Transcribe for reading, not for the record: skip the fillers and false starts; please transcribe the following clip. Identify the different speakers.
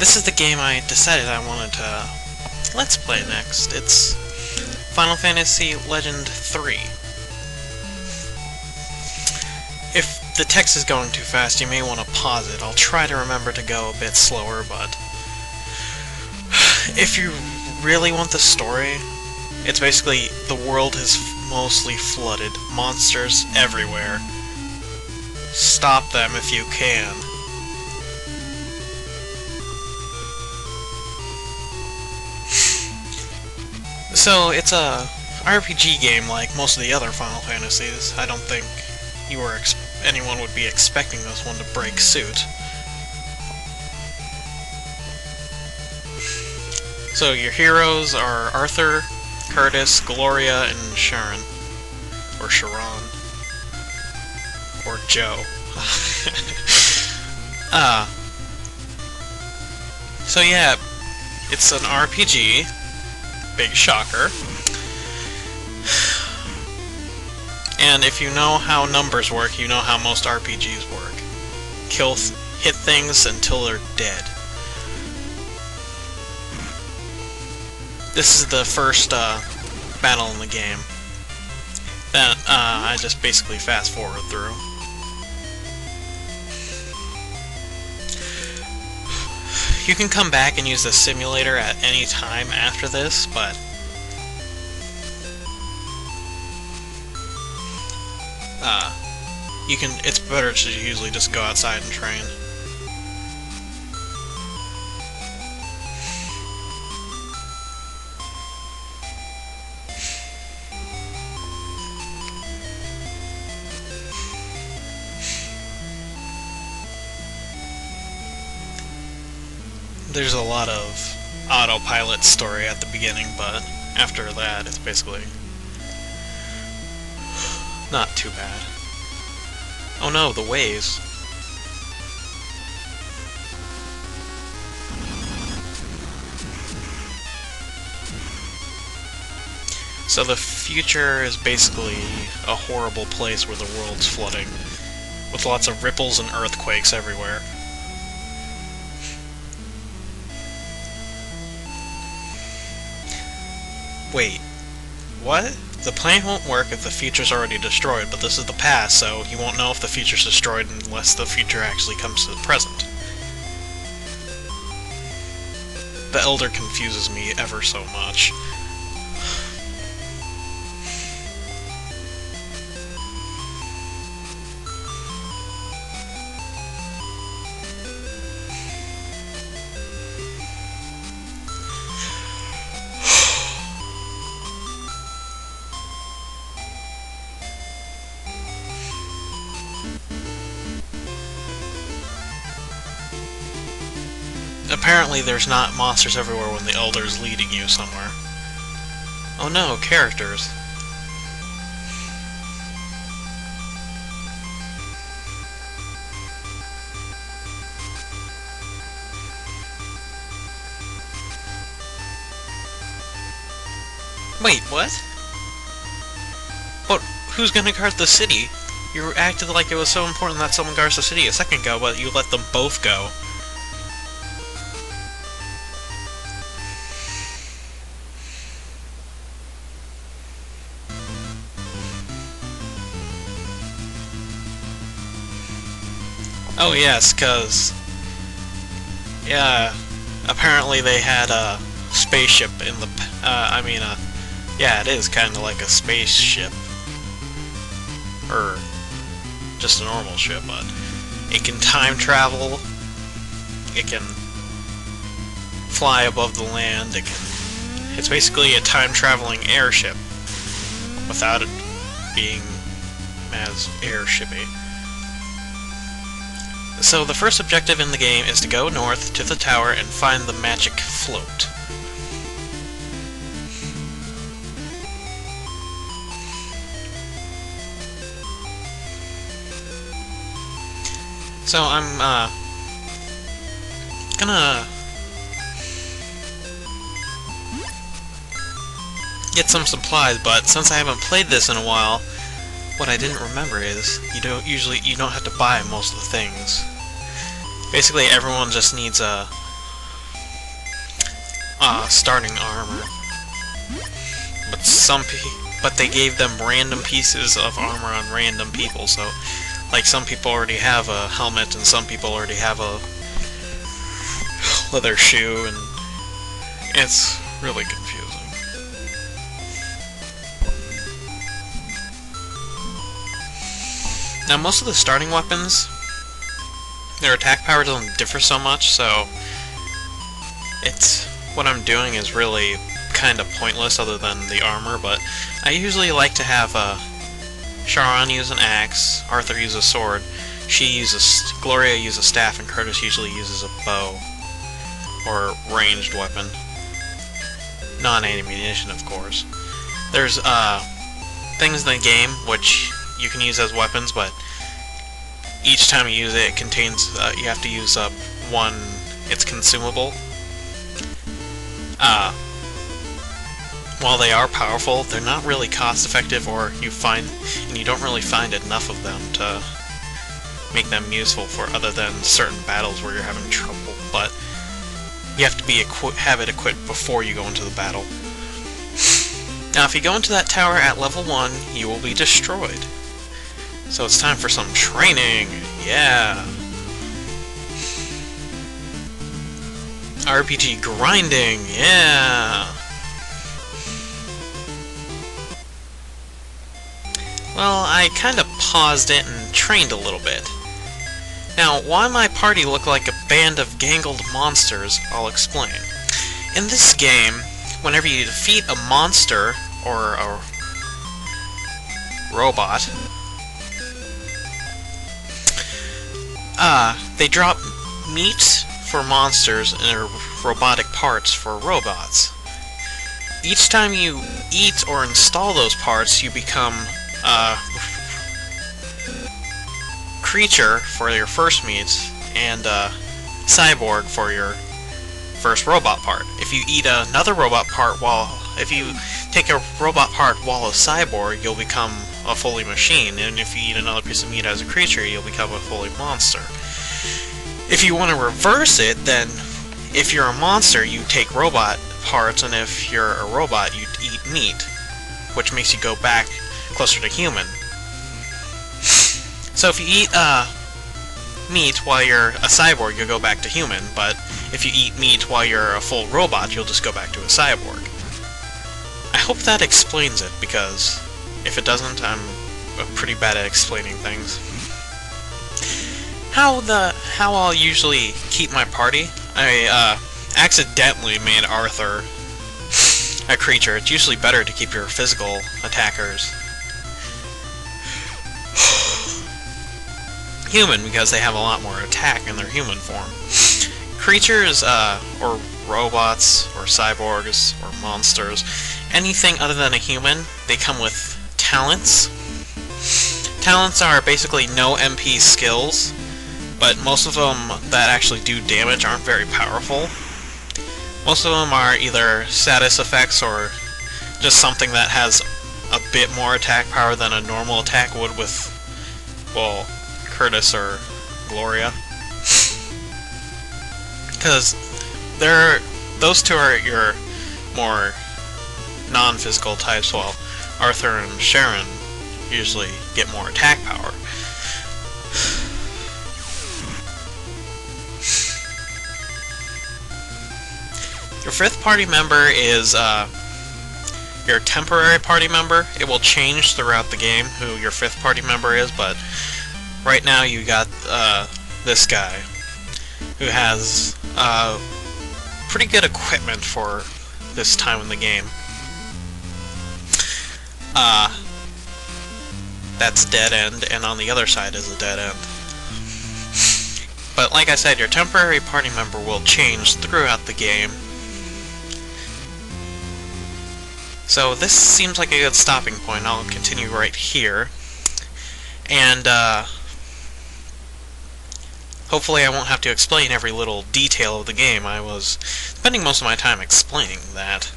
Speaker 1: this is the game I decided I wanted to let's play next. It's Final Fantasy Legend 3. If the text is going too fast, you may want to pause it. I'll try to remember to go a bit slower, but if you really want the story, it's basically the world is mostly flooded, monsters everywhere. Stop them if you can. So, it's a RPG game like most of the other Final Fantasies. I don't think anyone would be expecting this one to break suit. So your heroes are Arthur, Curtis, Gloria, and Sharon. Or Sharon. Or Joe. So yeah, it's an RPG. Big shocker. And if you know how numbers work, you know how most RPGs work. Hit things until they're dead. This is the first battle in the game that I just basically fast forward through. You can come back and use the simulator at any time after this, but it's better to usually just go outside and train. There's a lot of autopilot story at the beginning, but after that, it's basically not too bad. Oh no, the waves. So the future is basically a horrible place where the world's flooding, with lots of ripples and earthquakes everywhere. Wait, what? The plan won't work if the future's already destroyed, but this is the past, so you won't know if the future's destroyed unless the future actually comes to the present. The Elder confuses me ever so much. Apparently there's not monsters everywhere when the Elder's leading you somewhere. Oh no, characters. Wait, what? But who's gonna guard the city? You acted like it was so important that someone guards the city a second ago, but you let them both go. Oh yes, cause yeah, apparently they had a spaceship in the. Yeah, it is kind of like a spaceship, or just a normal ship, but it can time travel. It can fly above the land. It's basically a time traveling airship without it being as airshippy. So the first objective in the game is to go north to the tower and find the magic float. So I'm gonna get some supplies, but since I haven't played this in a while, what I didn't remember is you don't have to buy most of the things. Basically, everyone just needs a starting armor. But they gave them random pieces of armor on random people, so like some people already have a helmet and some people already have a leather shoe, and it's really confusing. Now most of the starting weapons, their attack power doesn't differ so much, so what I'm doing is really kind of pointless other than the armor, but I usually like to have Sharon use an axe, Arthur use a sword, Gloria use a staff, and Curtis usually uses a bow, or ranged weapon. Non-ammunition, of course. There's things in the game which you can use as weapons, but each time you use it, it contains, you have to use up one, it's consumable. While they are powerful, they're not really cost-effective, or you don't really find enough of them to make them useful for other than certain battles where you're having trouble, but you have to have it equipped before you go into the battle. Now, if you go into that tower at level 1, you will be destroyed. So it's time for some training! Yeah! RPG grinding! Yeah! Well, I kinda paused it and trained a little bit. Now, why my party look like a band of gangled monsters, I'll explain. In this game, whenever you defeat a monster, or a robot, they drop meat for monsters and robotic parts for robots. Each time you eat or install those parts, you become a creature for your first meat, and a cyborg for your first robot part. If you eat another robot part if you take a robot part while a cyborg, you'll become a fully machine, and if you eat another piece of meat as a creature, you'll become a fully monster. If you want to reverse it, then if you're a monster, you take robot parts, and if you're a robot, you eat meat, which makes you go back closer to human. So if you eat meat while you're a cyborg, you'll go back to human, but if you eat meat while you're a full robot, you'll just go back to a cyborg. I hope that explains it, because if it doesn't, I'm pretty bad at explaining things. How I'll usually keep my party, I accidentally made Arthur a creature. It's usually better to keep your physical attackers human, because they have a lot more attack in their human form. Creatures, or robots, or cyborgs, or monsters, anything other than a human, they come with talents. Talents are basically no MP skills, but most of them that actually do damage aren't very powerful. Most of them are either status effects or just something that has a bit more attack power than a normal attack would with, well, Curtis or Gloria. Because those two are your more non-physical types, while Arthur and Sharon usually get more attack power. Your fifth party member is your temporary party member. It will change throughout the game who your fifth party member is, but right now you got this guy who has pretty good equipment for this time in the game. That's dead end, and on the other side is a dead end. But like I said, your temporary party member will change throughout the game. So this seems like a good stopping point. I'll continue right here. And hopefully I won't have to explain every little detail of the game. I was spending most of my time explaining that.